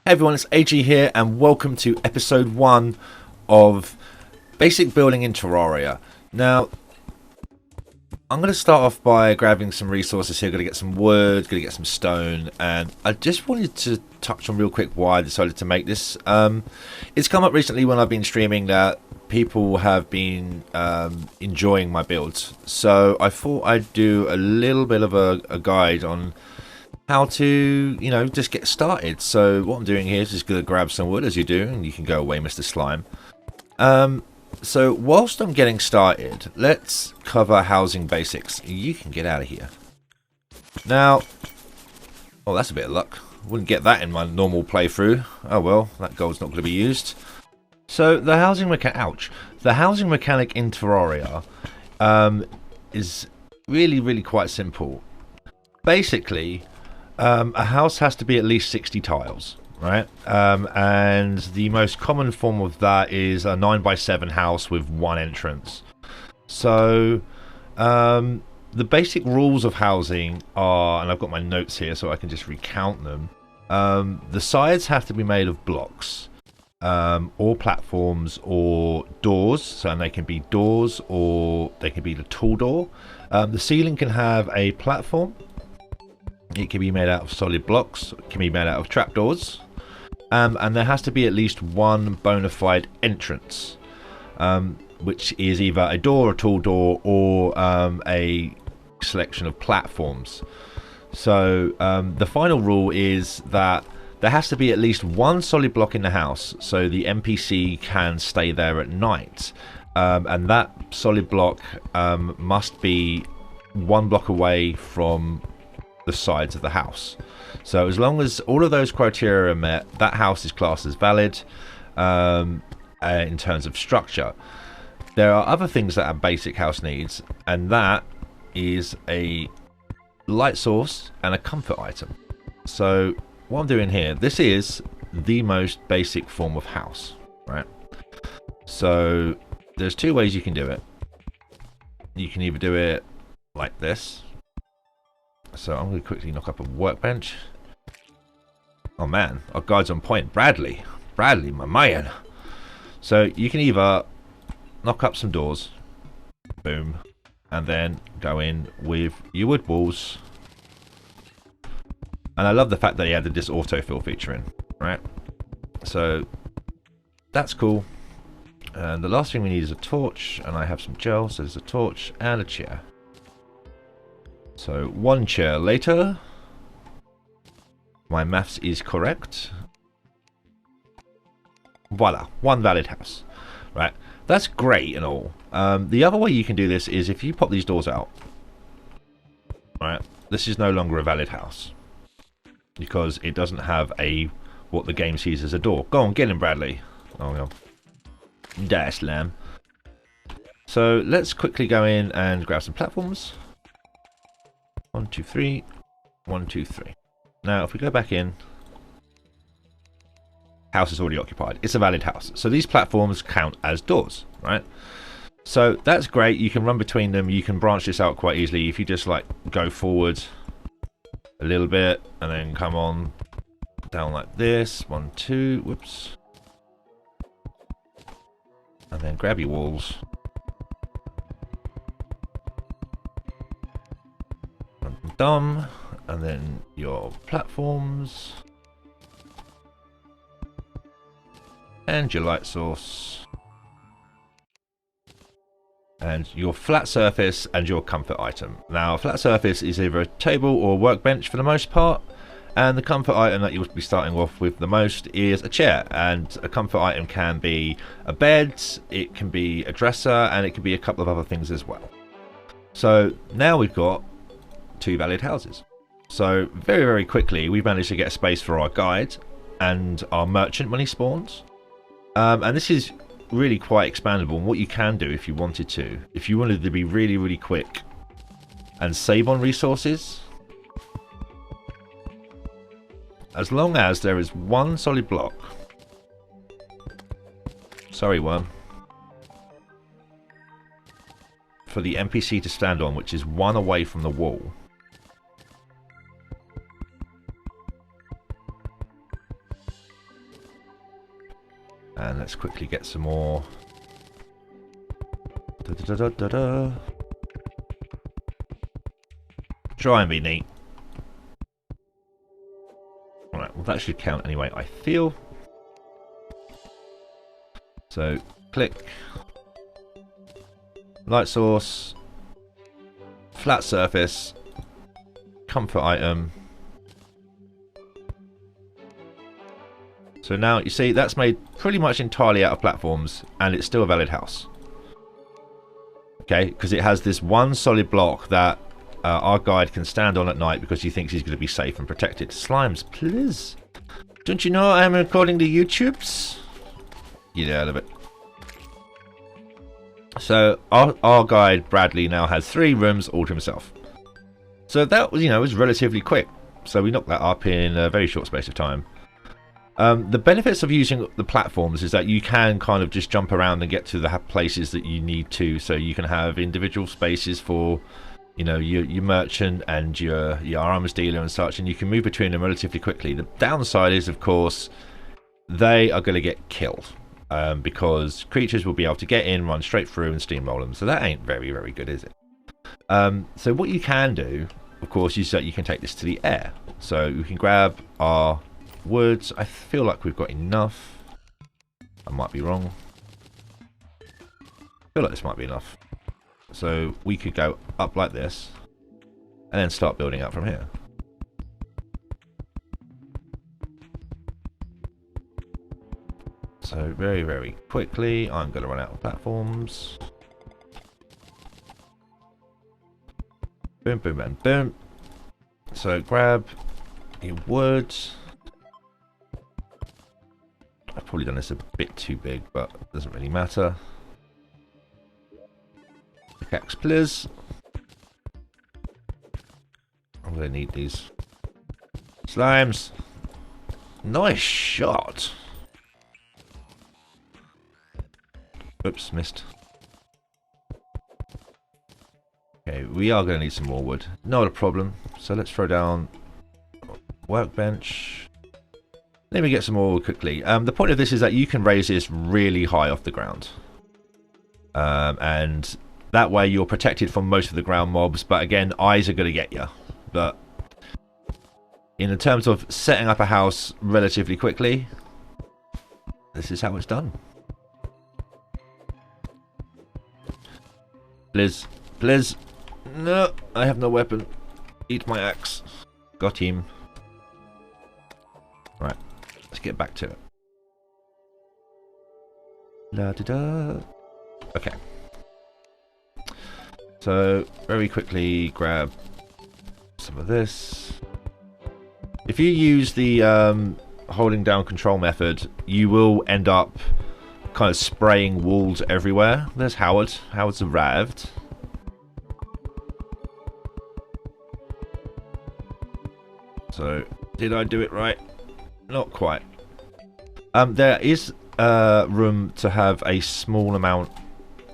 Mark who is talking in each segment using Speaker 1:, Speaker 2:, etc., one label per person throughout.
Speaker 1: Hey everyone, it's AG here and welcome to episode 1 of Basic Building in Terraria. Now, I'm going to start off by grabbing some resources here. Going to get some wood, going to get some stone, and I just wanted to touch on real quick why I decided to make this. It's come up recently when I've been streaming that people have been enjoying my builds. So I thought I'd do a little bit of a guide on how to, just get started. So what I'm doing here is just going to grab some wood as you do, and you can go away, Mr. Slime. So whilst I'm getting started, let's cover housing basics. You can get out of here. Now, oh, that's a bit of luck. Wouldn't get that in my normal playthrough. Oh well, that gold's not going to be used. So the housing mechanic in Terraria is really quite simple. Basically, a house has to be at least 60 tiles, right? And the most common form of that is a 9x7 house with one entrance. So the basic rules of housing are, and I've got my notes here so I can just recount them. The sides have to be made of blocks, or platforms, or doors. So they can be doors or they can be the tall door. The ceiling can have a platform. It can be made out of solid blocks, it can be made out of trapdoors, and there has to be at least one bona fide entrance, which is either a door, a tall door, or a selection of platforms. So the final rule is that there has to be at least one solid block in the house so the NPC can stay there at night, and that solid block must be one block away from the sides of the house. So as long as all of those criteria are met, that house is classed as valid in terms of structure. There are other things that are basic house needs, and that is a light source and a comfort item. So what I'm doing here, this is the most basic form of house, right? So there's two ways you can do it. You can either do it like this. So I'm going to quickly knock up a workbench. Oh man, our guide's on point. Bradley, my man. So you can either knock up some doors, boom, and then go in with your wood walls. And I love the fact that he added this autofill feature in, right? So that's cool. And the last thing we need is a torch, and I have some gel, so there's a torch and a chair. So one chair later, my maths is correct. Voila, one valid house. Right, that's great and all. The other way you can do this is if you pop these doors out. Right, this is no longer a valid house because it doesn't have what the game sees as a door. Go on, get him, Bradley. Oh no, dash lamb. So let's quickly go in and grab some platforms. 1, 2, 3. 1, 2, 3. Now, if we go back in, house is already occupied. It's a valid house. So these platforms count as doors, right? So that's great. You can run between them. You can branch this out quite easily. If you just like go forward a little bit and then come on down like this. 1, 2. Whoops. And then grab your walls. Dumb, and then your platforms and your light source and your flat surface and your comfort item. Now, a flat surface is either a table or a workbench for the most part, and the comfort item that you'll be starting off with the most is a chair. And a comfort item can be a bed, it can be a dresser, and it can be a couple of other things as well. So now we've got 2 valid houses. So very quickly we've managed to get a space for our guide and our merchant when he spawns, and this is really quite expandable. And what you can do if you wanted to be really quick and save on resources, as long as there is one solid block, sorry worm, for the NPC to stand on, which is one away from the wall, And let's quickly get some more. Da-da-da-da-da-da. Try and be neat. Alright, well that should count anyway, I feel. So, click. Light source. Flat surface. Comfort item. So now, you see, that's made pretty much entirely out of platforms, and it's still a valid house. Okay, because it has this one solid block that our guide can stand on at night because he thinks he's going to be safe and protected. Slimes, please. Don't you know I'm recording the YouTubes? Get out of it. So our guide Bradley now has 3 rooms all to himself. So that was, you know, was relatively quick. So we knocked that up in a very short space of time. The benefits of using the platforms is that you can kind of just jump around and get to the places that you need to. So you can have individual spaces for, you know, your merchant and your arms dealer and such, and you can move between them relatively quickly. The downside is, of course, they are going to get killed because creatures will be able to get in, run straight through, and steamroll them. So that ain't very, very good, is it? So what you can do, of course, is that you can take this to the air. So we can grab our woods. I feel like we've got enough. I might be wrong. I feel like this might be enough. So we could go up like this and then start building up from here. So very, very quickly, I'm going to run out of platforms. Boom, boom, and boom. So grab your wood. I've probably done this a bit too big, but it doesn't really matter. Pickaxe, please. I'm going to need these slimes. Nice shot. Oops, missed. Okay, we are going to need some more wood. Not a problem. So let's throw down workbench. Let me get some more wood quickly. The point of this is that you can raise this really high off the ground. And that way you're protected from most of the ground mobs. But again, eyes are going to get you. But in terms of setting up a house relatively quickly, this is how it's done. Please, please. No, I have no weapon. Eat my axe. Got him. Right, let's get back to it. La da da. Okay. So very quickly grab some of this. If you use the holding down control method, you will end up kind of spraying walls everywhere. There's Howard. Howard's arrived. So, did I do it right? Not quite. There is room to have a small amount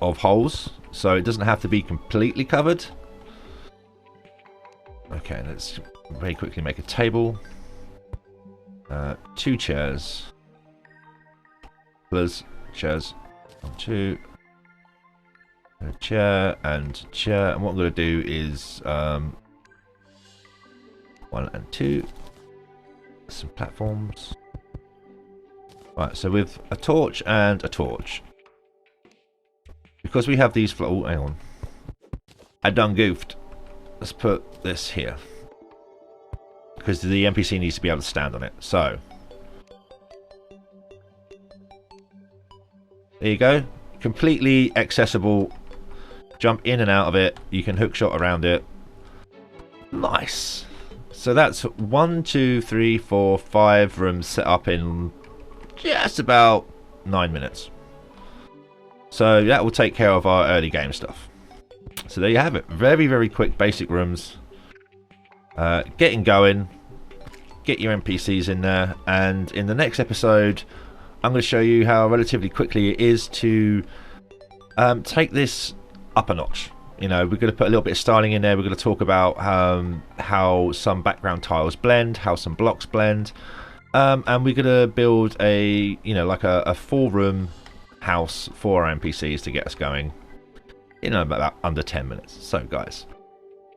Speaker 1: of holes, so it doesn't have to be completely covered. Okay, let's very quickly make a table. 2 chairs. Plus chairs. 1, 2. A chair and chair. And what I'm going to do is 1 and 2. Some platforms. Right, so with a torch and a torch. Because we have these... Oh, hang on. I done goofed. Let's put this here. Because the NPC needs to be able to stand on it. So. There you go. Completely accessible. Jump in and out of it. You can hookshot around it. Nice. So that's 1, 2, 3, 4, 5 rooms set up in just about 9 minutes. So that will take care of our early game stuff. So there you have it. Very, very quick basic rooms. Getting going. Get your NPCs in there. And in the next episode, I'm going to show you how relatively quickly it is to take this up a notch. You know, we're going to put a little bit of styling in there. We're going to talk about how some background tiles blend, how some blocks blend. And we're gonna build a, like a 4-room house for our NPCs to get us going in about under 10 minutes. So guys,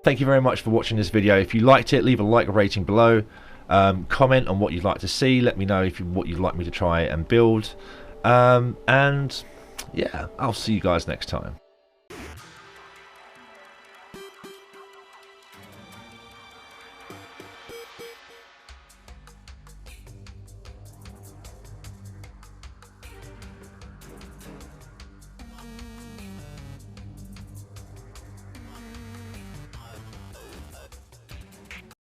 Speaker 1: thank you very much for watching this video. If you liked it, leave a like or rating below. Comment on what you'd like to see. Let me know what you'd like me to try and build. And yeah, I'll see you guys next time.